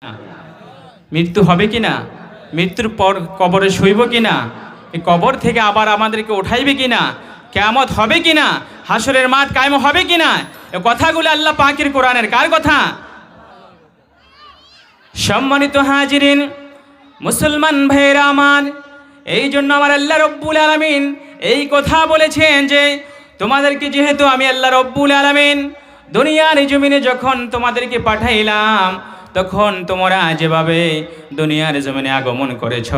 না, মৃত্যু হবে কিনা, মৃত্যুর পর কবরে শুইব কিনা, এই কবর থেকে আবার আমাদেরকে উঠাইবে কিনা, কিয়ামত হবে কিনা, হাসরের মাঠ কায়েম হবে কিনা, এই কথাগুলো আল্লাহ পাকের কোরআনের কার কথা? সম্মানিত হাজিরিন, মুসলমান ভাইয়েরা আমার, এই জন্য আমার আল্লাহ রব্বুল আলামিন এই কথা বলেছেন যে তোমাদেরকে যেহেতু আমি আল্লাহ রব্বুল আলামিন দুনিয়ার জমিনে যখন তোমাদেরকে পাঠাইলাম, তখন তোমরা যেভাবে দুনিয়ার জমিনে আগমন করেছ,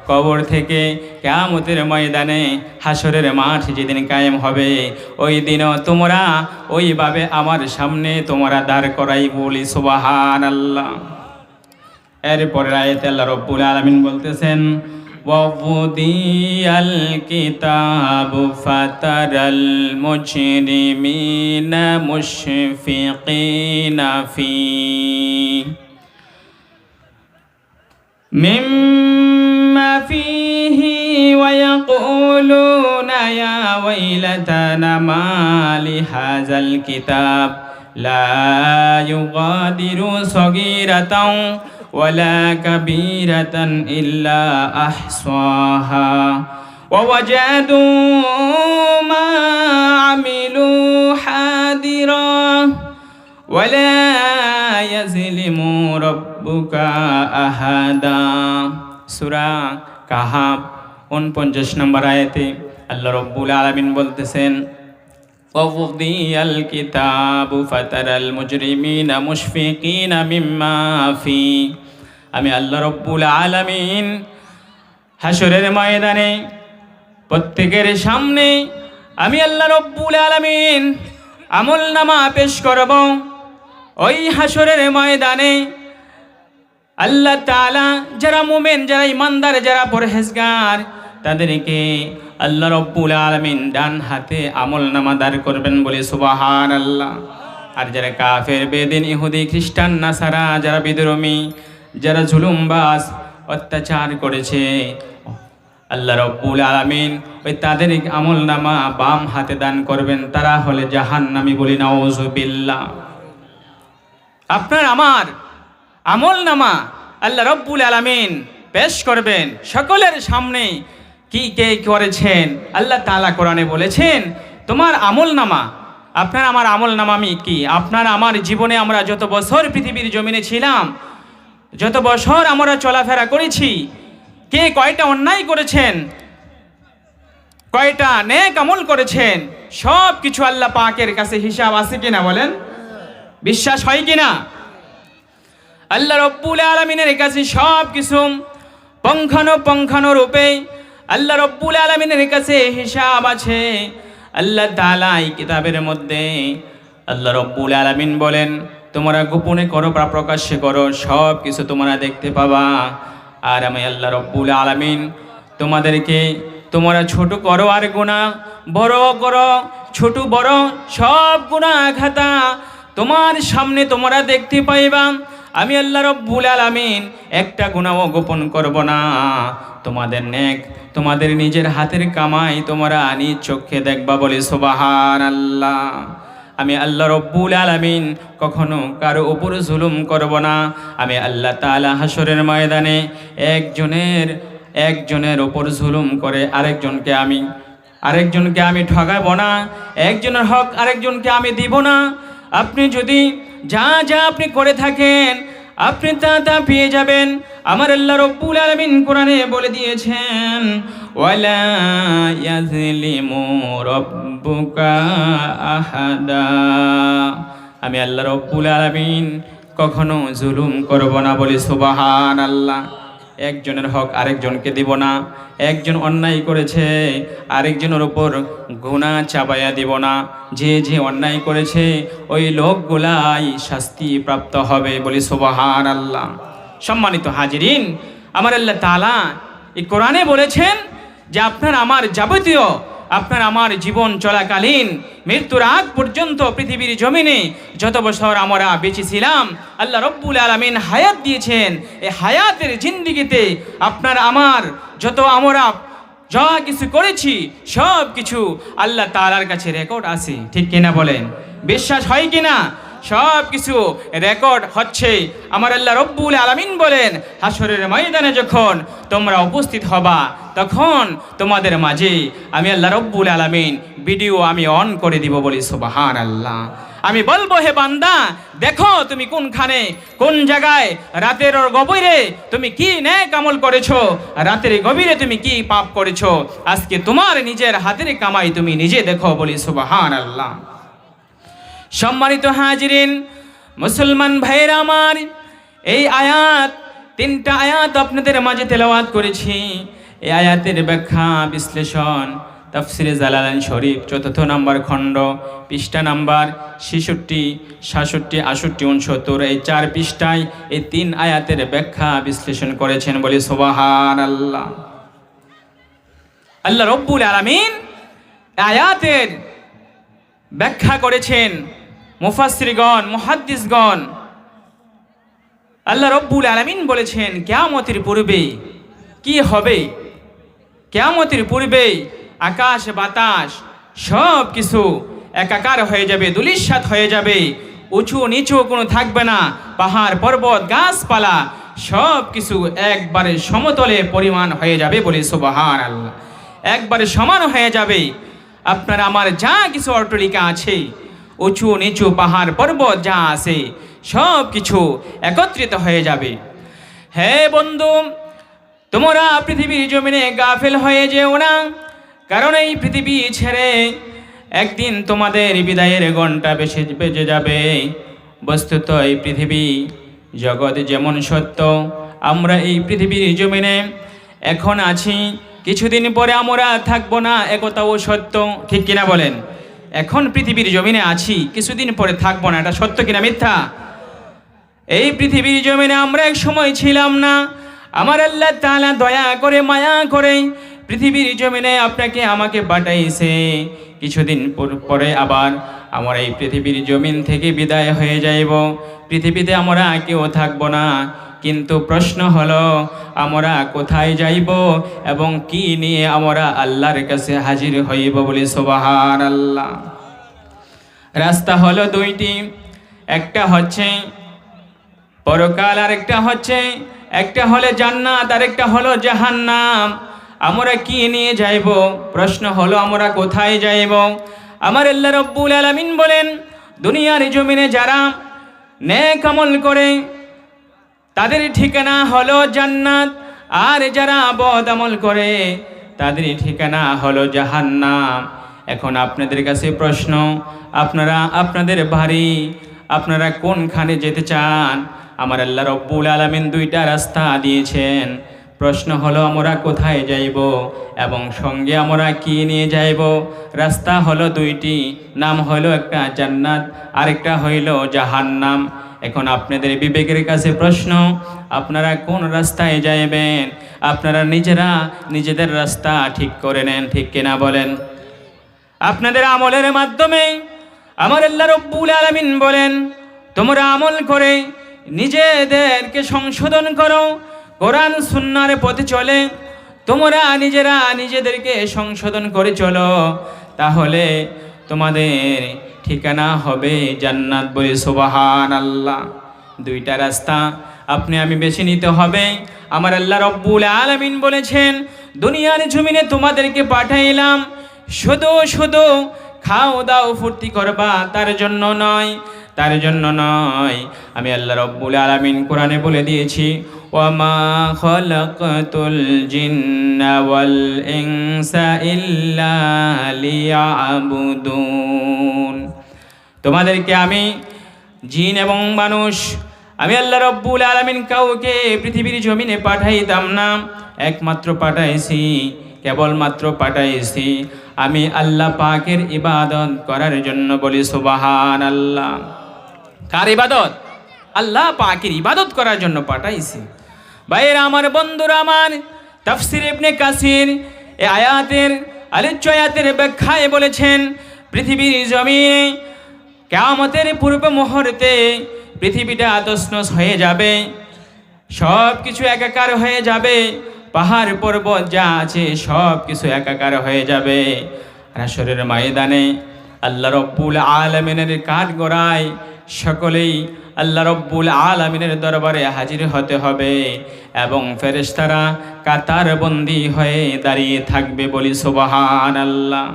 কবর থেকে কিয়ামতের ময়দানে হাসরের মাঠ যেদিন কায়েম হবে, ওই দিনও তোমরা ওইভাবে আমার সামনে তোমরা দাঁড় করাই, বলি সুবহানাল্লাহ। এরপরের আয়াতে আল্লাহ রব্বুল আলামিন বলতেছেন, ওয়াউদিয়াল কিতাবু ফাতারাল মুজরিমিনা মুশফিকিনা ফি মিম্মা ফিহি ওয়া ইয়াকুলুনা ইয়া ওয়াইলাতানা মা লিহাযাল কিতাব লা ইউগাদিরু সগীরাতাও ওয়ালা কাবীরাতান ইল্লা আহসাহা ওয়া ওয়াজাদু মা আমিলু হাদিরা ওয়ালা ইয়াজলিমু রাব্বুকা আহাদা। সূরা কাহাফ 49 নম্বর আয়াতে আল্লাহ রাব্বুল আলামিন বলতেছেন, ওয়াউদিয়াল কিতাবু ফাতারাল মুজরিমিনা মুশফিকিনা মিম্মা ফি। আমি আল্লাহ রব্বুল আলামিন হাসরের ময়দানে প্রত্যেকের সামনে আমি আল্লাহ রব্বুল আলামিন আমলনামা পেশ করব। ওই হাসরের ময়দানে আল্লাহ তাআলা যারা মুমিন, যারা ইমানদার, যারা পরহেজগার, তাদেরকে আল্লাহ রব্বুল আলামিন ডান হাতে আমলনামা দান করবেন, বলে সুবহানাল্লাহ। আর যারা কাফের, বেদিন, ইহুদি, খ্রিস্টান, নাসারা, যারা বিধর্মী, যারা জুলুমবাজ, অত্যাচার করেছে, আল্লাহ রব্বুল আলামিন ওই তাদের আমলনামা বাম হাতে দান করবেন, তারা হলে জাহান্নামী, বলি নাউযুবিল্লাহ। আপনার আমার আমলনামা আল্লাহ রব্বুল আলামিন পেশ করবেন সকলের সামনে। কি কে করেছেন আল্লাহ তাআলা কোরআনে বলেছেন, তোমার আমলনামা, আপনার আমার আমলনামা আমি কি, আপনার আমার জীবনে আমরা যত বছর পৃথিবীর জমিনে ছিলাম, যত বছর আমরা চলাফেরা করেছি, কে কয়টা অন্যায় করেছেন, কয়টা নেক আমল করেছেন, সব কিছু আল্লাহ পাকের কাছে হিসাব আছে কিনা বলেন? বিশ্বাস হয় কিনা? আল্লাহ রব্বুল আলামিনের কাছে সব কিছু পুঙ্খানুপুঙ্খানুরূপে আল্লাহ রব্বুল আলামিনের কাছে হিসাব আছে। আল্লাহ তাআলা এই কিতাবের মধ্যে আল্লাহ রব্বুল আলামিন বলেন, তোমরা গোপনে করো বা প্রকাশ্যে করো, সব কিছু তোমরা দেখতে পাবা। আর আমি আল্লাহ রব্বুল আলামিন তোমাদেরকে, তোমরা ছোট করো আর গুনাহ, বড় করো, ছোট বড় সব গুনাহ খাতা তোমার সামনে তোমরা দেখতে পাইবা। আমি আল্লাহ রব্বুল আলামিন একটা গুনাহও গোপন করব না। তোমাদের নেক, তোমাদের নিজের হাতের কামাই তোমরা নিজ চোখে দেখবা, বলে সুবহানাল্লাহ। আমি আল্লাহ রব্বুল আলামিন কখনো কারো উপর জুলুম করব না। আমি আল্লাহ তাআলা হাসরের ময়দানে একজনের উপর জুলুম করে আরেকজনকে আমি ঠগাবো না, একজনের হক আরেকজনকে আমি দিব না। আপনি যদি যা আপনি করে থাকেন, আপনি তা পেয়ে যাবেন। আমার আল্লাহ রব্বুল আলামিন কোরআনে বলে দিয়েছেন, ওয়ালা ইয়াজলিমু রাব্বুকা আহাদা। আমি আল্লাহ রব্বুল আলামিন কখনো জুলুম করব না, বলে সুবহানাল্লাহ। একজনের হক আরেকজনকে দিব না, একজন অন্যায় করেছে আরেকজনের উপর গুনাহ চাপাইয়া দিব না। যে অন্যায় করেছে ওই লোকগুলাই শাস্তি প্রাপ্ত হবে, বলি সুবহানাল্লাহ। সম্মানিত হাজিরিন, আমার আল্লাহ তাআলা এই কোরআনে বলেছেন যে আপনার আমার যাবতীয়, আপনার আমার জীবন চলাকালীন মৃত্যুর আগ পর্যন্ত পৃথিবীর জমিনে যত বছর আমরা বেঁচে ছিলাম, আল্লাহ রব্বুল আলামিন হায়াত দিয়েছেন। এই হায়াতের জিন্দেগিতে আপনার আমার যত আমরা যা কিছু করেছি সব কিছু আল্লাহ তাআলার কাছে রেকর্ড আছে, ঠিক কিনা বলেন? বিশ্বাস হয় কিনা? সব কিছু রেকর্ড হচ্ছে। আমার আল্লাহ রব্বুল আলামিন বলেন, হাসরের ময়দানে যখন তোমরা উপস্থিত হবা তখন তোমাদের মাঝে আমি আল্লাহ রব্বুল আলামিন ভিডিও আমি অন করে দিব বলি সুবহানাল্লাহ। আমি বলবো, হে বান্দা, দেখো তুমি কোনখানে কোন জায়গায় রাতের গভীরে তুমি কি নেক আমল করেছো, রাতের গভীরে তুমি কি পাপ করেছো। আজকে তোমার নিজের হাতের কামাই তুমি নিজে দেখো বলি সুবহানাল্লাহ। সম্মানিত হাজিরিন, মুসলমান ভাইয়েরা আমার, এই আয়াত, 3টা আয়াত আপনাদের মাঝে তেলাওয়াত করেছি। এই আয়াতের ব্যাখ্যা বিশ্লেষণ তাফসিরে জালালাইন শরীফ 4th নম্বর খণ্ড, পৃষ্ঠা নাম্বার 66, 67, 68, 69, এই 4 পৃষ্ঠায় এই 3 আয়াতের ব্যাখ্যা বিশ্লেষণ করেছেন বলে সুবহানাল্লাহ। আল্লাহ রব্বুল আলামিন আয়াতের ব্যাখ্যা করেছেন মুফাসসিরগণ, মুহাদ্দিসগণ। আল্লাহ রব্বুল আলামিন বলেছেন, কিয়ামতের পূর্বে কি হবে, কিয়ামতের পূর্বে আকাশ বাতাস সব কিছু একাকার হয়ে যাবে, ধূলিসাৎ হয়ে যাবে, উঁচু নিচু কোনো থাকবে না, পাহাড় পর্বত গাছপালা সব কিছু একবারে সমতলে পরিমাণ হয়ে যাবে বলে সুবহানাল্লাহ। একবারে সমান হয়ে যাবে। আপনার আমার যা কিছু অট্টালিকা আছে, উঁচু নিচু পাহাড় পর্বত যা আছে সব কিছু একত্রিত হয়ে যাবে। হে বন্ধু, তোমরা পৃথিবীর জমিনে গাফেল হয়ে যেও না, কারণ এই পৃথিবী ছেড়ে একদিন তোমাদের বিদায়ের ঘণ্টা বেজে যাবে। বস্তুত এই পৃথিবী জগৎ যেমন সত্য, আমরা এই পৃথিবীর জমিনে এখন আছি, কিছুদিন পরে আমরা থাকবো না, একথাও সত্য। ঠিক কিনা বলেন? এখন পৃথিবীর জমিনে আছি, কিছুদিন পরে থাকবো না, এটা সত্য কিনা মিথ্যা? এই পৃথিবীর জমিনে আমরা এক সময় ছিলাম না। আমার আল্লাহ তাআলা দয়া করে মায়া করে পৃথিবীর জমিনে আপনাকে আমাকে পাঠাইছে। কিছুদিন পরে আবার আমরা এই পৃথিবীর জমিন থেকে বিদায় হয়ে যাইব, পৃথিবীতে আমরা কেউ থাকবো না। কিন্তু প্রশ্ন হলো, আমরা কোথায় যাইব এবং কি নিয়ে আমরা আল্লাহর কাছে হাজির হইব বলে সুবহানাল্লাহ। রাস্তা হলো 2টি, একটা হচ্ছে পরকাল, আর একটা হলো জান্নাত, আর একটা হলো জাহান্নাম। আমরা কি নিয়ে যাইব? প্রশ্ন হলো আমরা কোথায় যাইব? আমার আল্লাহ রব্বুল আলামিন বলেন, দুনিয়ার জমিনে যারা নেক আমল করে তাদের ঠিকানা হলো জান্নাত, আর যারা বদ আমল করে তাদের ঠিকানা হলো জাহান্নাম। এখন আপনাদের কাছে প্রশ্ন, আপনারা আপনাদের বাড়ি আপনারা কোনখানে যেতে চান? আমার আল্লাহ রব্বুল আলামিন 2টা রাস্তা দিয়েছেন। প্রশ্ন হলো আমরা কোথায় যাইব এবং সঙ্গে আমরা কি নিয়ে যাইব? রাস্তা হলো 2টি, নাম হলো একটা জান্নাত, আরেকটা হইল জাহান্নাম। এখন আপনাদের বিবেকের কাছে প্রশ্ন, আপনারা কোন রাস্তায় যাইবেন? আপনারা নিজেরা নিজেদের রাস্তা ঠিক করে নেন, ঠিক কিনা বলেন? আপনাদের আমলের মাধ্যমে আমার আল্লাহ রব্বুল আলামিন বলেন, তোমরা আমল করে নিজেদেরকে সংশোধন করো, কোরআন সুন্নাহর পথে চলে তোমরা নিজেরা নিজেদেরকে সংশোধন করে চলো, তাহলে তোমাদের ঠিকানা হবে জান্নাত বলে সুবহানাল্লাহ। 2টা রাস্তা আপনি আমি বেছে নিতে হবে। আমার আল্লাহ রব্বুল আলামিন বলেছেন, দুনিয়ার জমিনে তোমাদেরকে পাঠাইলাম শুধু শুধু খাও দাও ফুর্তি করবা, তার জন্য নয়। আমি আল্লাহ রব্বুল আলামিন কোরআনে বলে দিয়েছি, ওয়ামা খালাকাতুল জিন্না ওয়াল ইনসা ইল্লা লিয়াবুদুন। তোমাদেরকে আমি জিন এবং মানুষ, আমি আল্লাহ রব্বুল আলামিন কাউকে পৃথিবীর জমিনে পাঠাইতাম না, একমাত্র পাঠাইছি, কেবলমাত্র পাঠাইছি আমি আল্লাহ পাকের ইবাদত করার জন্য। বলি সুবহানাল্লাহ। কার ইবাদত? আল্লাহ পাকের ইবাদত করার জন্য পাঠাইছি। ভাইয়েরা আমার, বন্ধুরা আমার, তাফসীর ইবনে কাসির এই আয়াতের আলোচ্য আয়াতের ব্যাখ্যায় বলেছেন, পৃথিবীর জমিনে কিয়ামতের পূর্ব মুহূর্তে পৃথিবীটা তছনছ হয়ে যাবে, সব কিছু একাকার হয়ে যাবে, পাহাড় পর্বত যা আছে সব কিছু একাকার হয়ে যাবে। হাশরের ময়দানে আল্লাহ রব্বুল আলামিনের কাঠগড়ায় সকলেই আল্লাহ রব্বুল আলামিনের দরবারে হাজির হতে হবে এবং ফেরেশতারা কাতারবন্দি হয়ে দাঁড়িয়ে থাকবে, বলি সুবহানাল্লাহ।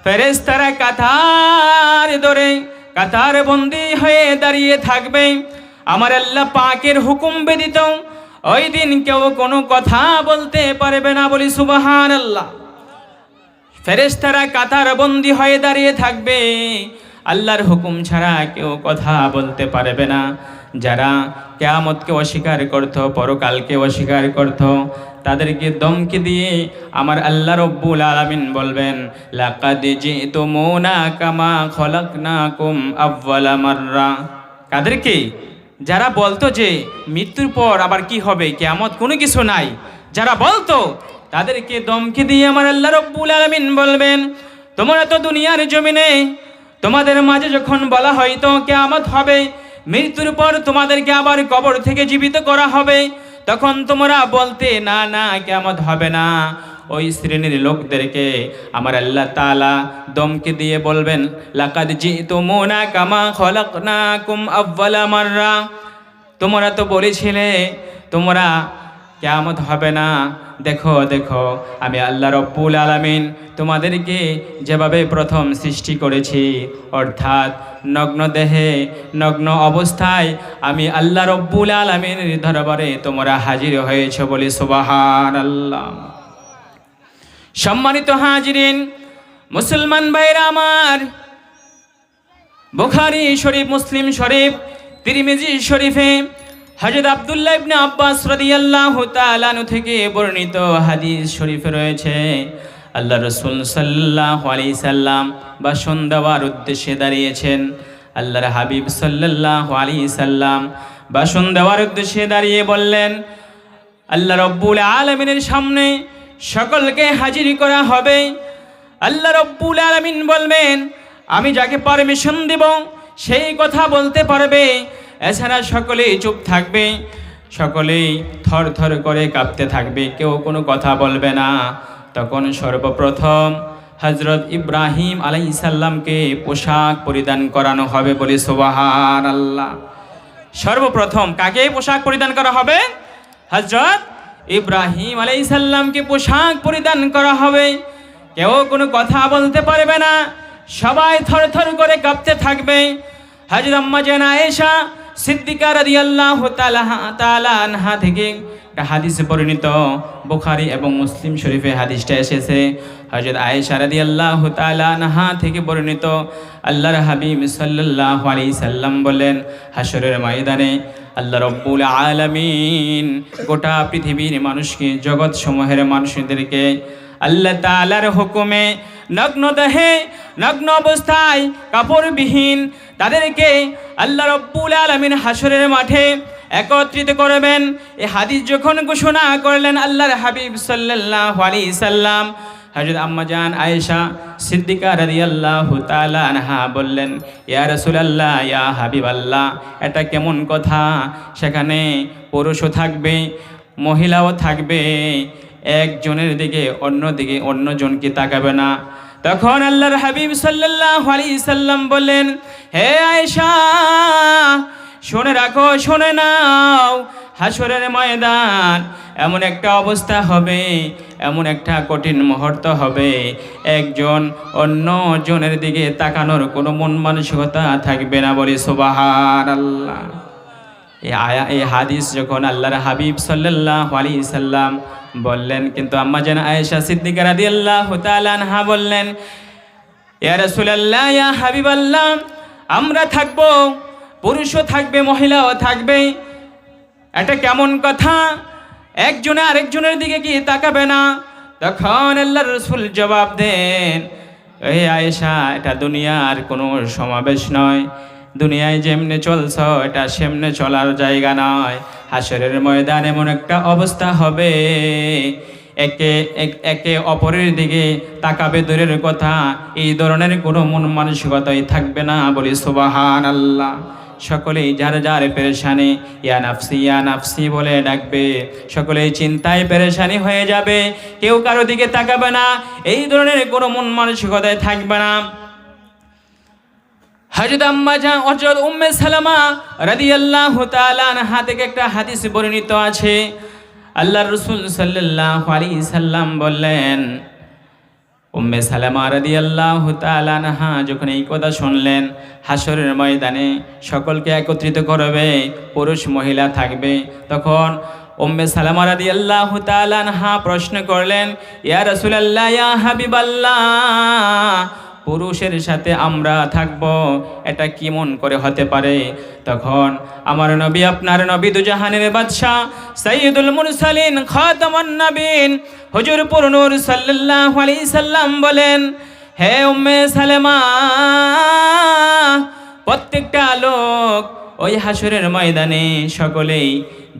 ফেরেশতারা কাতার ধরে কাতারবন্দি হয়ে দাঁড়িয়ে থাকবে। আমার আল্লাহ পাকের হুকুম ব্যতীত ওই দিন কেউ কোনো কথা বলতে পারবে না, বলি সুবহানাল্লাহ। ফেরেশতারা কাতারবন্দি হয়ে দাঁড়িয়ে থাকবে, আল্লাহর হুকুম ছাড়া কেউ কথা বলতে পারবে না। যারা কিয়ামতকে অস্বীকার করত, পরকালকে অস্বীকার করত, তাদেরকে দমকে দিয়ে আমার আল্লাহ রব্বুল আলামিন বলবেন, লাকাদ জিতুমুনা কামা খলাকনাকুম আউয়ালা মাররা। কাদেরকে? যারা বলতো যে মৃত্যুর পর আবার কি হবে, কিয়ামত কোনো কিছু নাই, যারা বলতো তাদেরকে দমকে দিয়ে আমার আল্লাহ রব্বুল আলামিন বলবেন, তোমরা তো দুনিয়ার জমিনে তোমাদের মাঝে যখন বলা হয়তো কিয়ামত হবে, মৃত্যুর পর তোমাদেরকে আবার কবর থেকে জীবিত করা হবে, তখন তোমরা বলতে না না কিয়ামত হবে না। ওই শ্রেণীর লোকদেরকে আমার আল্লাহ তাআলা দমকে দিয়ে বলবেন, লাকাদ জিতুমুনা কামা খলাকনাকুম আউয়ালা মাররা। তোমরা তো বলেছিলে তোমরা কিয়ামত হবে না, দেখো দেখো আমি আল্লাহ রব্বুল আলামিন তোমাদেরকে যেভাবে প্রথম সৃষ্টি করেছি, অর্থাৎ নগ্ন দেহে নগ্ন অবস্থায় আমি আল্লাহ রব্বুল আলামিনের দরবারে তোমরা হাজির হয়েছ, বলি সুবহানাল্লাহ। সম্মানিত হাজিরিন, মুসলমান ভাইরা আমার, বুখারী শরীফ, মুসলিম শরীফ, তিরমিজি শরীফে হযরত আব্দুল্লাহ ইবনে আব্বাস রাদিয়াল্লাহু তাআলা আনহু থেকে বর্ণিত হাদিস শরীফে রয়েছে, আল্লাহ রাসূল সাল্লাল্লাহু আলাইহি সাল্লাম ভাষণ দেওয়ার উদ্দেশ্যে দাঁড়িয়েছেন। আল্লাহর হাবিব সাল্লাল্লাহু আলাইহি সাল্লাম ভাষণ দেওয়ার উদ্দেশ্যে দাঁড়িয়ে বললেন, আল্লাহ রব্বুল আলামিনের সামনে সকলকে হাজির করা হবে। আল্লাহ রব্বুল আলামিন বলবেন, আমি যাকে পারমিশন দেব সেই কথা বলতে পারবে, এছাড়া সকলেই চুপ থাকবে, সকলেই থর থর করে কাঁপতে থাকবে, কেউ কোনো কথা বলবে না। তখন সর্বপ্রথম হযরত ইব্রাহিম আলাইহিস সালামকে পোশাক পরিধান করানো হবে, বলি সুবহানাল্লাহ। সর্বপ্রথম কাকে পোশাক পরিধান করা হবে? হযরত ইব্রাহিম আলাইহিস সালামকে পোশাক পরিধান করা হবে। কেউ কোনো কথা বলতে পারবে না, সবাই থর থর করে কাঁপতে থাকবে। হযরত আম্মা জান আয়েশা সিদ্দিকা রাদিয়াল্লাহু তাআলা আনহা থেকে একটা হাদিস বর্ণিত, বুখারী এবং মুসলিম শরীফে হাদিসটা এসেছে। হযরত আয়েশা রাদিয়াল্লাহু তাআলা আনহা থেকে বর্ণিত, আল্লাহর হাবিব সাল্লাল্লাহু আলাইহি সাল্লাম বলেন, হাশরের ময়দানে আল্লাহ রব্বুল আলামিন গোটা পৃথিবীর মানুষকে, জগৎ সমূহের মানুষদেরকে আল্লাহ তাআলার হুকুমে নগ্ন দেহে নগ্ন অবস্থায় কাপড়বিহীন তাদেরকে আল্লাহ রব্বুল আলামিন হাশরের মাঠে একত্রিত করবেন। এই হাদিস যখন ঘোষণা করলেন আল্লাহর হাবিব সাল্লাল্লাহু আলাইহি সাল্লাম, হযরত আম্মা জান আয়েশা সিদ্দিকা রাদিয়াল্লাহু তাআলা আনহা বললেন, ইয়া রাসূলুল্লাহ, ইয়া হাবিবাল্লাহ, এটা কেমন কথা? সেখানে পুরুষও থাকবে, মহিলাও থাকবে, একজনের দিকে অন্যজনকে তাকাবে না। তখন আল্লাহর হাবিব সাল্লাল্লাহু আলাইহি সাল্লাম বললেন, হে আয়েশা, শুনে রাখো, শুনে নাও, হাশরের ময়দান এমন একটা অবস্থা হবে, এমন একটা কঠিন মুহূর্ত হবে, একজন অন্যজনের দিকে তাকানোর কোনো মন মানসিকতা থাকবে না, বলি সুবহানাল্লাহ। এই হাদিস যখন আল্লাহর হাবিব সাল্লাল্লাহু আলাইহি সাল্লাম বললেন, কিন্তু আম্মা জান আয়েশা সিদ্দিকা রাদিয়াল্লাহু তাআলা আনহা বললেন, ইয়া রাসূলুল্লাহ, ইয়া হাবিবাল্লাহ, আমরা থাকবো, পুরুষও থাকবে, মহিলাও থাকবে, এটা কেমন কথা? একজনে আরেকজনের দিকে কি তাকাবে না? তখন আল্লাহর রাসূল জবাব দেন, হে আয়েশা, এটা দুনিয়ার কোনো সমাবেশ নয়, দুনিয়ায় যেমনে চলছ এটা সেমনে চলার জায়গা নয়। হাশরের ময়দান এমন একটা অবস্থা হবে, একে অপরের দিকে তাকাবে দূরের কথা, এই ধরনের কোনো মন মানসিকতাই থাকবে না, বলি সুবহানাল্লাহ। সকলেই যার যার পেরেশানি ইয়া নাফসি বলে ডাকবে, সকলেই চিন্তায় পেরেশানি হয়ে যাবে, কেউ কারো দিকে তাকাবে না, এই ধরনের কোনো মন মানসিকতায় থাকবে না। হযরত আম্মা জান হযরত উম্মে সালামা রাদিয়াল্লাহু তাআলা আনহা থেকে একটা হাদিস বর্ণিত আছে। আল্লাহর রাসূল সাল্লাল্লাহু আলাইহি সাল্লাম বললেন, উম্মে সালামা রাদিয়াল্লাহু তাআলা আনহা যখন এই কথা শুনলেন, হাসরের ময়দানে সকলকে একত্রিত করবে, পুরুষ মহিলা থাকবে, তখন উম্মে সালামা রাদিয়াল্লাহু তাআলা আনহা প্রশ্ন করলেন, ইয়া রাসূলুল্লাহ, ইয়া হাবিবাল্লাহ, পুরুষের সাথে আমরা থাকব, এটা কেমন করে হতে পারে? তখন আমার নবী, আপনার নবী, দুজাহানের বাদশা, সাইয়্যিদুল মুরসালিন, খাতামুন নবীন, হুজুর পুর নূর সাল্লাল্লাহু আলাইহি সাল্লাম বলেন, হে উম্মে সালামা, প্রত্যেকটা লোক ওই হাসরের ময়দানে সকলেই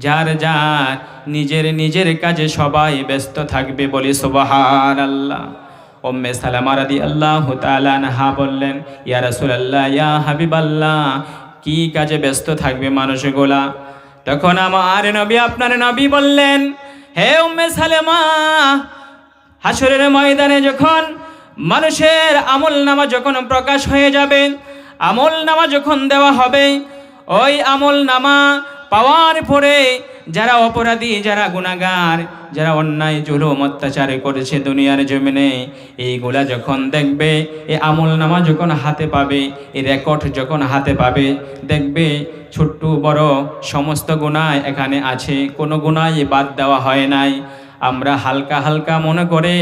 যার যার নিজের নিজের কাজে সবাই ব্যস্ত থাকবে, বলি সুবহানাল্লাহ। উম্মে সালামা রাদিয়াল্লাহু তাআলা আনহা বললেন, ইয়া রাসূলুল্লাহ, ইয়া হাবিবাল্লাহ, কি কাজে ব্যস্ত থাকবে মানুষগুলা? তখন আমার নবী, আপনার নবী বললেন, হে উম্মে সালামা, হাসরের ময়দানে যখন মানুষের আমল নামা যখন প্রকাশ হয়ে যাবে, আমল নামা যখন দেওয়া হবে, ওই আমল নামা পাওয়ার পরে যারা অপরাধী, যারা গুনাহগার, যারা অন্যায় জুলুম অত্যাচার করেছে দুনিয়ার জমিনে, এইগুলা যখন দেখবে, এই আমল নামা যখন হাতে পাবে, এই রেকর্ড যখন হাতে পাবে, দেখবে ছোট্ট বড় সমস্ত গুনাহ এখানে আছে, কোনো গুনাহ বাদ দেওয়া হয় নাই। আমরা হালকা হালকা মনে করে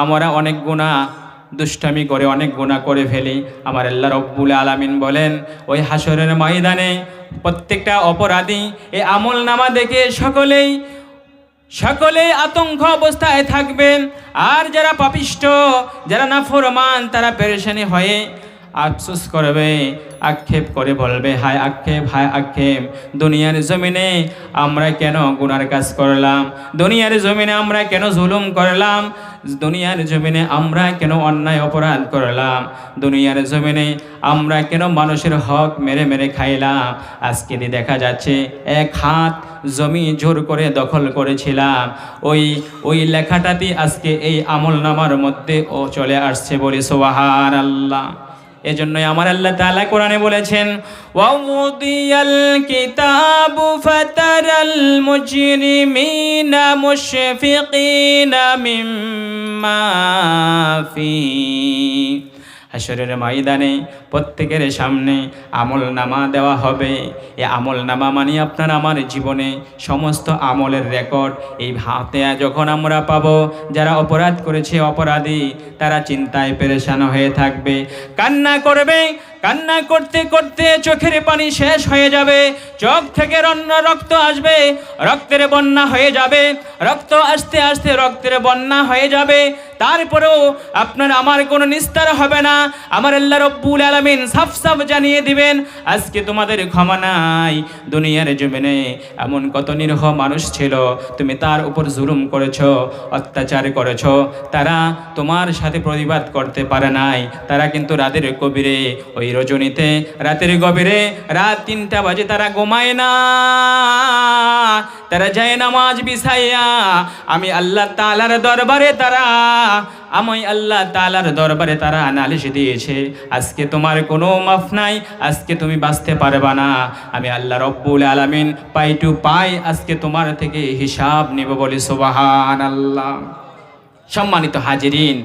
আমরা অনেক গুনাহ দুষ্টামি করে অনেক গুনাহ করে ফেলি। আমার আল্লাহ রব্বুল আলামিন বলেন, ওই হাসরের ময়দানে প্রত্যেকটা অপরাধী এই আমল নামা দেখে সকলেই আতঙ্ক অবস্থায় থাকবেন। আর যারা পাপিষ্ঠ, যারা নাফরমান, তারা পেরেশানি হয়ে আফসোস করবে, আক্ষেপ করে বলবে, হায় আক্ষেপ, হায় আক্ষেপ, দুনিয়ার জমিনে আমরা কেন গুনার কাজ করলাম, দুনিয়ার জমিনে আমরা কেন জুলুম করলাম, দুনিয়ার জমিনে আমরা কেন অন্যায় অপরাধ করলাম, দুনিয়ার জমিনে আমরা কেন মানুষের হক মেরে মেরে খাইলাম। আজকে দেখা যাচ্ছে এক হাত জমি জোর করে দখল করেছিলাম, ওই লেখাটাতে আজকে এই আমল নামার মধ্যে ও চলে আসছে, বলি সুবহানাল্লাহ। এজন্যই আমার আল্লাহ তাআলা কোরআনে বলেছেন, ওয়াউদিয়াল কিতাবু ফাতারাল মুজরিমিনা মুশফিকিনা মিম্মা ফি। হাসরের ময়দানে প্রত্যেকের সামনে আমল নামা দেওয়া হবে। এই আমল নামা মানে আপনার আমার জীবনে সমস্ত আমলের রেকর্ড এই হাতে যখন আমরা পাবো। যারা অপরাধ করেছে, অপরাধী, তারা চিন্তায় পেরেশান হয়ে থাকবে, কান্না করবে, কান্না করতে করতে চোখের পানি শেষ হয়ে যাবে, চোখ থেকে রক্ত আসবে, রক্তের বন্যা হয়ে যাবে, রক্ত আস্তে আস্তে রক্তের বন্যা হয়ে যাবে। তারপরেও আপনার আমার কোনো নিস্তার হবে না। আমার আল্লাহ রব্বুল আলামিন সাফ সাফ জানিয়ে দিবেন, আজকে তোমাদের ক্ষমা নাই। দুনিয়ার জমিনে এমন কত নিরীহ মানুষ ছিল, তুমি তার উপর জুলুম করেছো, অত্যাচার করেছো, তারা তোমার সাথে প্রতিবাদ করতে পারে নাই। তারা কিন্তু রাতের গভীরে, ওই রজনীতে, রাতের গভীরে, রাত 3টা বাজে তারা ঘুমায় না, তারা যায় নামাজ বিছাইয়া আমি আল্লাহ তাআলার দরবারে তারা নালিশ দিয়েছে, আজকে তোমার কোনো মাফ নাই, আজকে তুমি বাঁচতে পারবা না। আমি আল্লাহ রব্বুল আলামিন পাই টু পাই আজকে তোমার থেকে হিসাব নিব, বলি সুবহানাল্লাহ। সম্মানিত হাজিরিন,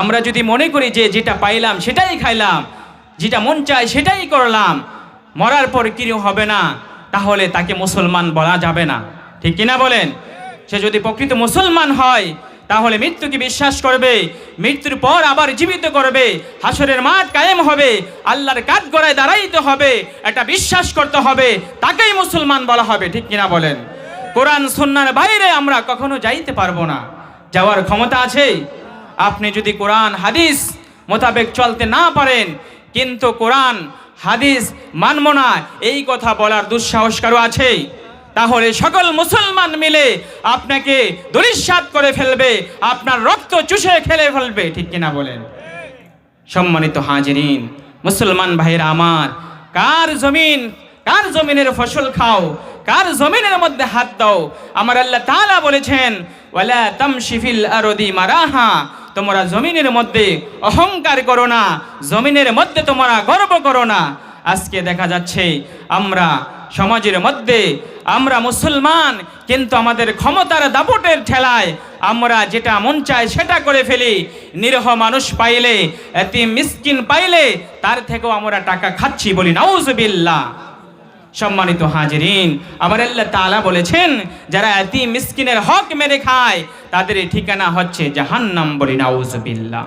আমরা যদি মনে করি যে যেটা পাইলাম সেটাই খাইলাম, যেটা মন চায় সেটাই করলাম, মরার পর কিরু হবে না, তাহলে তাকে মুসলমান বলা যাবে না, ঠিক কিনা বলেন? সে যদি প্রকৃত মুসলমান হয় তাহলে মৃত্যুকে বিশ্বাস করবে, মৃত্যুর পর আবার জীবিত করবে, হাসরের মাঠ কায়েম হবে, আল্লাহর কাঠগড়ায় দাঁড়াইতে হবে, এটা বিশ্বাস করতে হবে, তাকেই মুসলমান বলা হবে, ঠিক কিনা বলেন? কোরআন সুন্নাহর বাইরে আমরা কখনো যাইতে পারবো না, যাওয়ার ক্ষমতা আছে? আপনি যদি কোরআন হাদিস মোতাবেক চলতে না পারেন, কিন্তু কোরআন হাদিস মানব না এই কথা বলার দুঃসাহস কারো আছে? তাহলে সকল মুসলমান মিলে আপনাকে ধূলিসাৎ করে ফেলবে, আপনার রক্ত চুষে খেলে ফেলবে, ঠিক কিনা বলেন? সম্মানিত হাজিরিন, মুসলমান ভাইরা আমার, কার জমিনের ফসল খাও, কার জমিনের মধ্যে হাত দাও? আমার আল্লাহ তাআলা বলেছেন, ওয়ালা তামশি ফিল আরদি মারাহা, তোমরা জমিনের মধ্যে অহংকার করো না, জমিনের মধ্যে তোমরা গর্ব করো না। আজকে দেখা যাচ্ছে আমরা সমাজের মধ্যে আমরা মুসলমান, কিন্তু আমাদের ক্ষমতার দাপটের ঠেলায় আমরা যেটা মন চায় সেটা করে ফেলি। নিরহ মানুষ পাইলে, এতিম মিসকিন পাইলে তার থেকেও আমরা টাকা খাচ্ছি, বলি নাউজুবিল্লাহ। সম্মানিত হাজিরিন, আমার আল্লাহ তাআলা বলেছেন যারা এতিম মিসকিনের হক মেরে খায় তাদের ঠিকানা হচ্ছে জাহান্নাম, বলি নাউজুবিল্লাহ।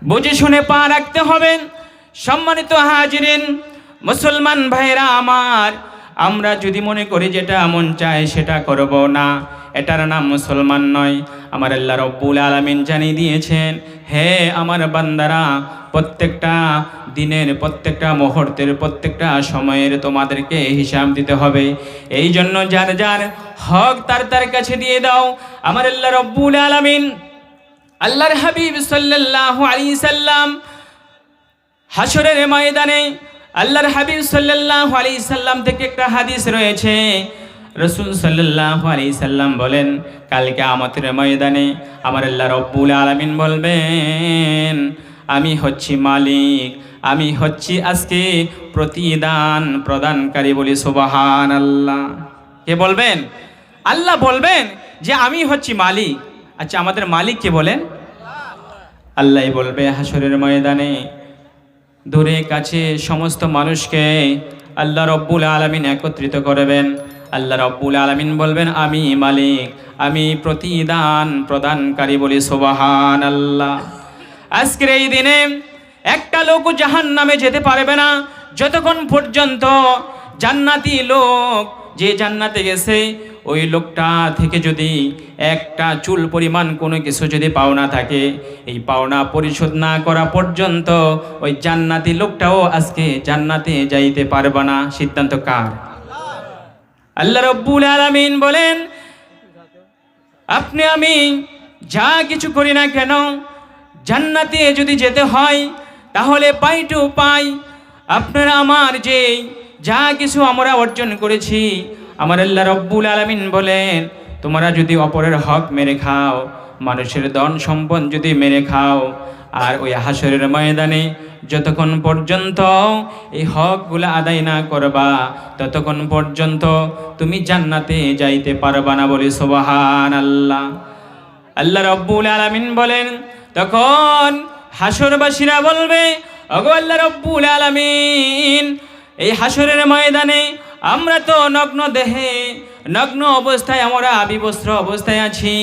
বুঝে শুনে পা রাখতে হবে। সম্মানিত হাজিরিন, মুসলমান ভাইরা আমার, আমরা যদি মনে করি যেটা মন চায় সেটা করব না, এটার নাম মুসলমান নয়। আমার আল্লাহ রব্বুল আলামিন জানিয়ে দিয়েছেন, হে আমার বান্দারা, প্রত্যেকটা দিনের, প্রত্যেকটা মুহূর্তের, প্রত্যেকটা সময়ের তোমাদেরকে হিসাব দিতে হবে। এই জন্য যার যার হক তার তার কাছে দিয়ে দাও। আমার আল্লাহ রব্বুল আলামিন, আল্লাহর হাবিব সাল্লাল্লাহু আলাইহি সাল্লাম হাসরের ময়দানে, আল্লাহর হাবিব সাল্লাল্লাহু আলাইহি সাল্লাম থেকে একটা হাদিস রয়েছে। রাসূল সাল্লাল্লাহু আলাইহি সাল্লাম বলেন, কাল কিয়ামতের ময়দানে আমার আল্লাহ রব্বুল আলামিন বলবেন, আমি হচ্ছি মালিক, আমি হচ্ছি আজকে প্রতিদান প্রদানকারী, বলি সুবহানাল্লাহ। কে বলবেন? আল্লাহ বলবেন যে আমি হচ্ছি মালিক। আচ্ছা, আমাদের মালিক কে বলেন? আল্লাহই বলবে হাসরের ময়দানে। দূরে কাছে সমস্ত মানুষকে আল্লাহ রব্বুল আলামিন একত্রিত করবেন। আল্লাহ রব্বুল আলামিন বলবেন, আমি মালিক, আমি প্রতিদান প্রদানকারী, বলি সুবহানাল্লাহ। আজকের এই দিনে একটা লোক জাহান্নামে যেতে পারবে না যতক্ষণ পর্যন্ত জান্নাতি লোক যে জান্নাতে গেছে ওই লোকটা থেকে যদি একটা চুল পরিমাণ কোনো কিছু যদি পাওনা থাকে, এই পাওনা পরিশোধ না করা পর্যন্ত ওই জান্নাতি লোকটাও আজকে জান্নাতে যাইতে পারবে না। সিদ্ধান্ত কার? আল্লাহ রব্বুল আলামিন বলেন, আপনি আমি যা কিছু করি না কেন, জান্নাতে যদি যেতে হয় তাহলে পাই টু পাই আপনারা আমার যে যা কিছু আমরা অর্জন করেছি, আমার আল্লাহ রব্বুল আলামিন বলেন, তোমরা যদি অপরের হক মেরে খাও, মানুষের ধন সম্পদ যদি মেরে খাও, আর ওই হাসরের ময়দানে যতক্ষণ পর্যন্ত এই হকগুলো আদায় না করবা ততক্ষণ পর্যন্ত তুমি জান্নাতে যাইতে পারবা না, বলি সুবহানাল্লাহ। আল্লাহ রব্বুল আলামিন বলেন, তখন হাসরবাসীরা বলবে, ওগো আল্লাহ রব্বুল আলামিন, এই হাসরের ময়দানে আমরা তো নগ্ন দেহে, নগ্ন অবস্থায়, আমরা বিবস্ত্র অবস্থায় আছি,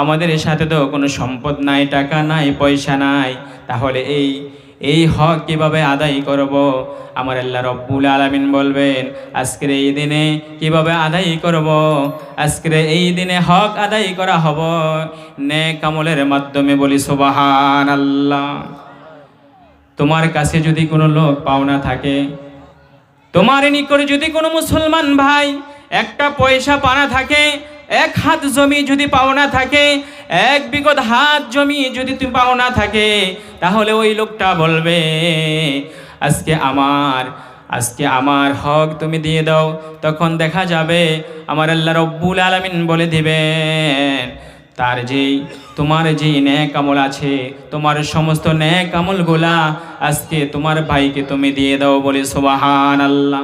আমাদের সাথে তো কোনো সম্পদ নাই, টাকা নাই, পয়সা নাই, তাহলে এই হক কিভাবে আদায় করব? আমার আল্লাহ রব্বুল আলামিন বলবেন, আজকের এই দিনে কিভাবে আদায় করব? আজকের এই দিনে হক আদায় করা হবে নেক আমলের মাধ্যমে, বলি সুবহানাল্লাহ। তোমার কাছে যদি কোনো লোক পাওনা থাকে, তোমার নিকটে যদি কোনো মুসলমান ভাই একটা পয়সা পাওনা থাকে, এক হাত জমি যদি পাওনা থাকে, এক বিঘত হাত জমি যদি তুমি পাওনা থাকে, তাহলে ওই লোকটা বলবে, আজকে আমার হক তুমি দিয়ে দাও। তখন দেখা যাবে আমার আল্লাহ রব্বুল আলামিন বলে দিবেন, তোমার যেই নেক আমল আছে, তোমার সমস্ত নেক আমলগুলা আজকে তোমার ভাইকে তুমি দিয়ে দাও, বলে সুবহানাল্লাহ।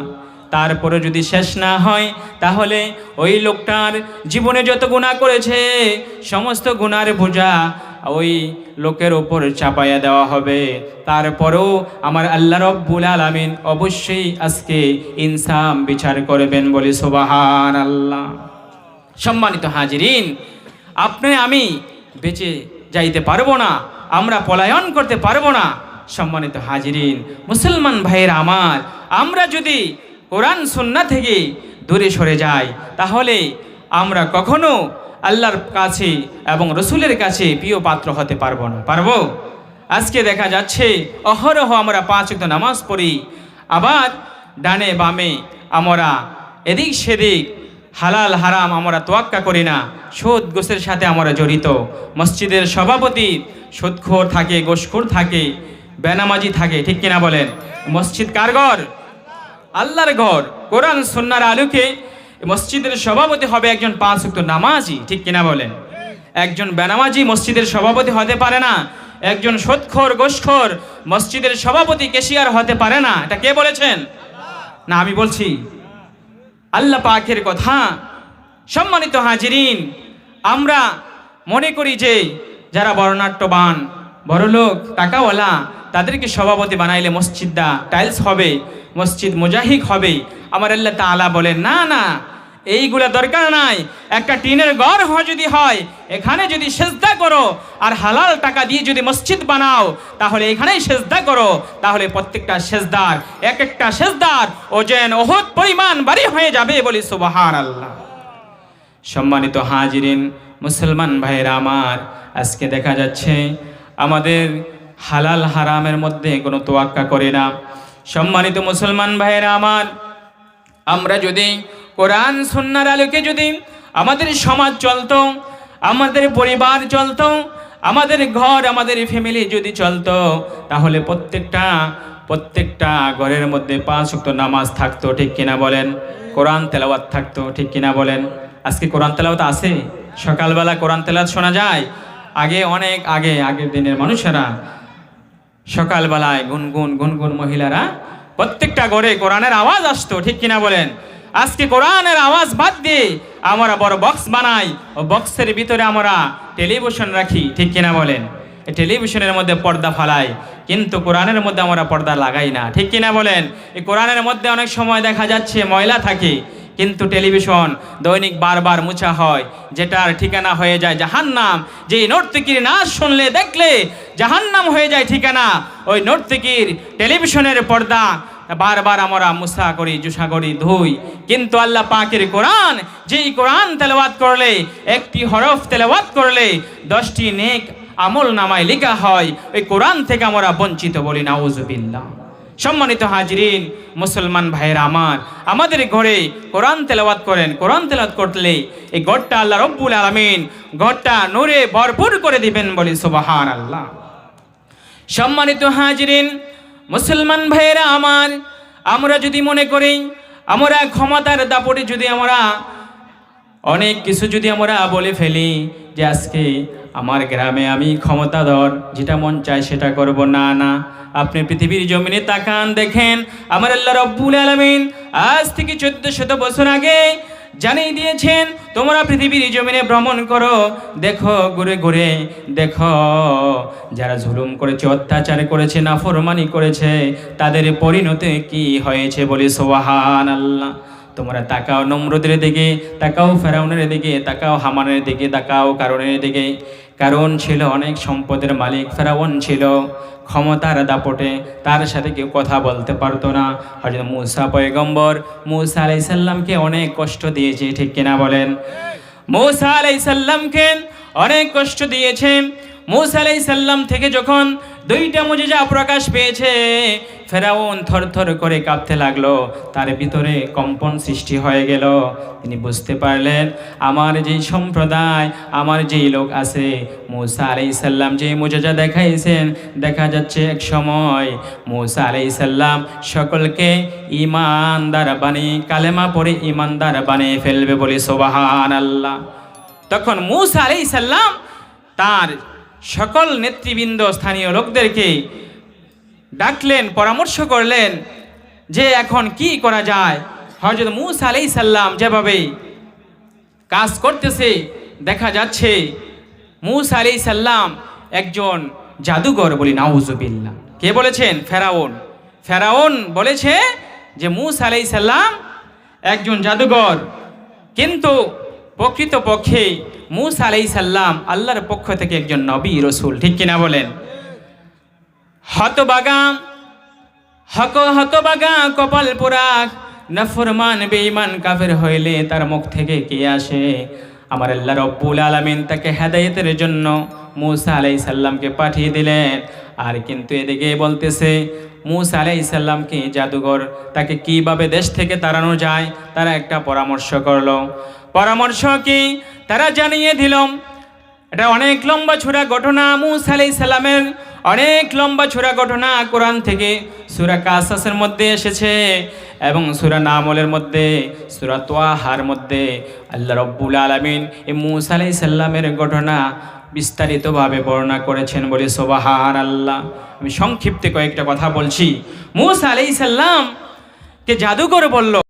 তারপরে যদি শেষ না হয় তাহলে ওই লোকটার জীবনে যত গুনাহ করেছে সমস্ত গুনার বোঝা ওই লোকের উপর চাপাইয়া দেওয়া হবে। তারপরেও আমার আল্লাহ রব্বুল আলামিন অবশ্যই আজকে ইনসাফ বিচার করবেন, বলে সুবহানাল্লাহ। সম্মানিত হাজিরিন, আপনি আমি বেঁচে যাইতে পারবো না, আমরা পলায়ন করতে পারবো না। সম্মানিত হাজিরিন, মুসলমান ভাইয়েরা আমার, আমরা যদি কোরআন সুন্নাহ থেকে দূরে সরে যাই তাহলে আমরা কখনো আল্লাহর কাছে এবং রসুলের কাছে প্রিয় পাত্র হতে পারবো না। পারবো? আজকে দেখা যাচ্ছে অহরহ আমরা 5 ওয়াক্ত নামাজ পড়ি, আবার ডানে বামে আমরা এদিক সেদিক হালাল হারাম আমরা তোয়াক্কা করি না, সুদ ঘুষের সাথে আমরা জড়িত। মসজিদের সভাপতি সুদখোর থাকে, গোশখোর থাকে, বেনামাজি থাকে, ঠিক কিনা বলেন? মসজিদ কার ঘর? আল্লাহর ঘর। কোরআন সুন্নাহর আলোকে মসজিদের সভাপতি হবে একজন 5 ওয়াক্ত নামাজি, ঠিক কিনা বলেন? একজন বেনামাজি মসজিদের সভাপতি হতে পারে না, একজন সুদখোর ঘুষখোর মসজিদের সভাপতি ক্যাশিয়ার হতে পারে না। এটা কে বলেছেন? না, আমি বলছি, আল্লাহ পাকের কথা। সম্মানিত হাজিরিন, আমরা মনে করি যে যারা বর্ণাঢ্যবান, বড়লোক, টাকাওয়ালা, তাদেরকে সভাপতি বানাইলে মসজিদটা টাইলস হবে, মসজিদ মোজাহিক হবে। আমার আল্লাহ তাআলা বলেন, না না, এইগুলা দরকার নাই। একটা টিনের ঘর যদি হয়, এখানে যদি সেজদা করো আর হালাল টাকা দিয়ে যদি মসজিদ বানাও, তাহলে এখানেই সেজদা করো, তাহলে প্রত্যেকটা সেজদার, এক একটা সেজদার ওজন ওহদ পরিমাণ ভারী হয়ে যাবে। বলি সুবহানাল্লাহ। সম্মানিত হাজিরিন, মুসলমান ভাইরা আমার, আজকে দেখা যাচ্ছে আমাদের হালাল হারামের মধ্যে কোনো তোয়াক্কা করে না। সম্মানিত মুসলমান ভাইরা আমার, আমরা যদি কোরআন সুন্নাহর আলোকে যদি আমাদের সমাজ চলতো, আমাদের পরিবার চলতো, আমাদের ঘর, আমাদের ফ্যামিলি যদি চলতো, তাহলে প্রত্যেকটা ঘরের মধ্যে 5 ওয়াক্ত নামাজ থাকতো, ঠিক কিনা বলেন? কোরআন তেলাওয়াত থাকতো, ঠিক কিনা বলেন? আজকে কোরআন তেলাওয়াত আছে? সকালবেলা কোরআন তেলাওয়াত শোনা যায়? অনেক আগের দিনের মানুষেরা সকালবেলায় গুনগুন মহিলারা প্রত্যেকটা ঘরে কোরআনের আওয়াজ আসতো, ঠিক কিনা বলেন? আজকে কোরআনের আওয়াজ বাদ দিয়ে আমরা বড় বক্স বানাই, ও বক্সের ভিতরে আমরা টেলিভিশন রাখি, ঠিক কিনা বলেন? এই টেলিভিশনের মধ্যে পর্দা ফালাই, কিন্তু কোরআনের মধ্যে আমরা পর্দা লাগাই না, ঠিক কিনা বলেন? এই কোরআনের মধ্যে অনেক সময় দেখা যাচ্ছে ময়লা থাকে, কিন্তু টেলিভিশন দৈনিক বারবার মুছা হয়, যেটার ঠিকানা হয়ে যায় জাহান্নাম। যে নর্তকীর নাচ শুনলে দেখলে জাহান্নাম হয়ে যায় ঠিকানা, ওই নর্তকীর টেলিভিশনের পর্দা বারবার আমরা মুসা করি, জুসা করি, ধুই। কিন্তু আল্লাহ পাকের কোরআন, যেই কোরআন তেলাওয়াত করলে, একটি হরফ তেলাওয়াত করলে 10টি নেক আমল নামায় লেখা হয়, ওই কোরআন থেকে আমরা বঞ্চিত। বলি নাউজুবিল্লাহ। সম্মানিত হাজিরিন, মুসলমান ভাইয়েরা আমার, আমাদের ঘরে কোরআন তেলাওয়াত করেন। কোরআন তেলাওয়াত করলে এই ঘরটা আল্লাহ রব্বুল আলামিন ঘরটা নূরে ভরপুর করে দিবেন। বলি সুবহানাল্লাহ। সম্মানিত হাজিরিন, মুসলমান ভাইয়েরা আমার, আমরা যদি মনে করি আমরা ক্ষমতার দাপটে যদি আমরা অনেক কিছু যদি আমরা বলে ফেলি যে আজকে আমার গ্রামে আমি ক্ষমতাধর, যেটা মন চায় সেটা করব, না না, আপনি পৃথিবীর জমিনে তাকান, দেখেন আমার আল্লাহ রব্বুল আলামিন আজ থেকে 1400 বছর আগে জানিয়ে দিয়েছেন, তোমরা পৃথিবীর জমিনে ভ্রমণ করো, দেখো, ঘুরে ঘুরে দেখো, যারা জুলুম করেছে, অত্যাচার করেছে, নাফরমানি করেছে, তাদের পরিণতি কি হয়েছে। বলি সুবহানাল্লাহ। তোমরা তাকাও নমরুদের দিকে, তাকাও ফেরাউনের দিকে, তাকাও হামানের দিকে, তাকাও কারণের দিকে। কারণ ছিল অনেক সম্পদের মালিক, ফেরাউন ছিল ক্ষমতার দাপটে, তার সাথে কেউ কথা বলতে পারতো না। হযরত মূসা পয়গম্বর, মূসা আলাইহিস সালামকে অনেক কষ্ট দিয়েছে, ঠিক কিনা বলেন? মূসা আলাইহিস সালামকে অনেক কষ্ট দিয়েছে। মূসা আলাইহিস সালাম থেকে যখন 2টা মুজিজা প্রকাশ পেয়েছে, ফেরাউন থরথর করে কাঁপতে লাগলো, তার ভিতরে কম্পন সৃষ্টি হয়ে গেল। তিনি বুঝতে পারলেন, আমার যেই সম্প্রদায়, আমার যেই লোক আছে, মূসা আলাইহিস সালাম যে মুজিজা দেখাইছেন, দেখা যাচ্ছে এক সময় মূসা আলাইহিস সালাম সকলকে ঈমানদার বানিয়ে, কালেমা পড়ে ঈমানদার বানিয়ে ফেলবে। বলি সুবহানাল্লাহ। তখন মূসা আলাইহিস সালাম তার সকল নেতৃবৃন্দ, স্থানীয় লোকদেরকে ডাকলেন, পরামর্শ করলেন যে এখন কি করা যায়। হযরত মূসা আলাইহিস সালাম যেভাবে কাজ করতেছে, দেখা যাচ্ছে মূসা আলাইহিস সালাম একজন জাদুঘর। বলি নাউজুবিল্লাহ। কে বলেছেন? ফেরাউন। ফেরাউন বলেছে যে মূসা আলাইহিস সালাম একজন জাদুঘর, কিন্তু প্রকৃতপক্ষে মূসা আলাইহিস সালাম আল্লাহর পক্ষ থেকে একজন নবী রাসূল, ঠিক কিনা বলেন? হতবাগা কপাল পোড়া নাফরমান বেঈমান কাফের হইলে তার মুখ থেকে কে আসে? আমার আল্লাহ রব্বুল আলামিন তাকে হেদায়েতের জন্য মূসা আলাইহিস সালামকে পাঠিয়ে দিলেন। আর কিন্তু এদিকে বলতেছে মূসা আলাইহিস সালামকে জাদুঘর, তাকে কিভাবে দেশ থেকে তাড়ানো যায় তারা একটা পরামর্শ করলো। পরামর্শ কি? তারা জানিয়ে দিল, এটা অনেক লম্বা ছুরা ঘটনা। মূসা আলাইহিস সালামের অনেক লম্বা ছোরা ঘটনা কোরআন থেকে সূরা কাসাসের মধ্যে এসেছে এবং সূরা নামলের মধ্যে, সূরা তোয়াহার মধ্যে আল্লাহ রাব্বুল আলামিন এই মূসা আলাইহিস সালামের ঘটনা বিস্তারিতভাবে বর্ণনা করেছেন বলে সুবহানাল্লাহ। আমি সংক্ষিপ্তে কয়েকটা কথা বলছি। মূসা আলাইহিস সালামকে জাদুকর বলল,